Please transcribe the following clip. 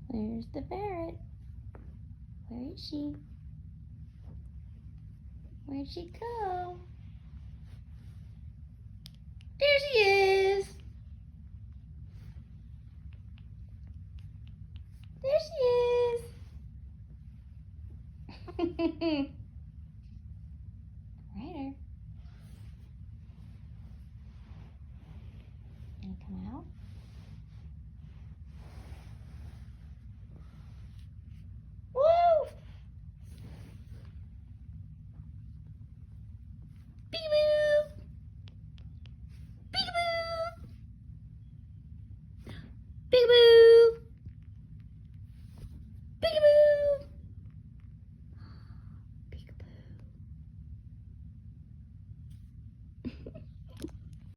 Where's the ferret? Where is she? Where'd she go? There she is! There she is! Ryder. Gonna come out?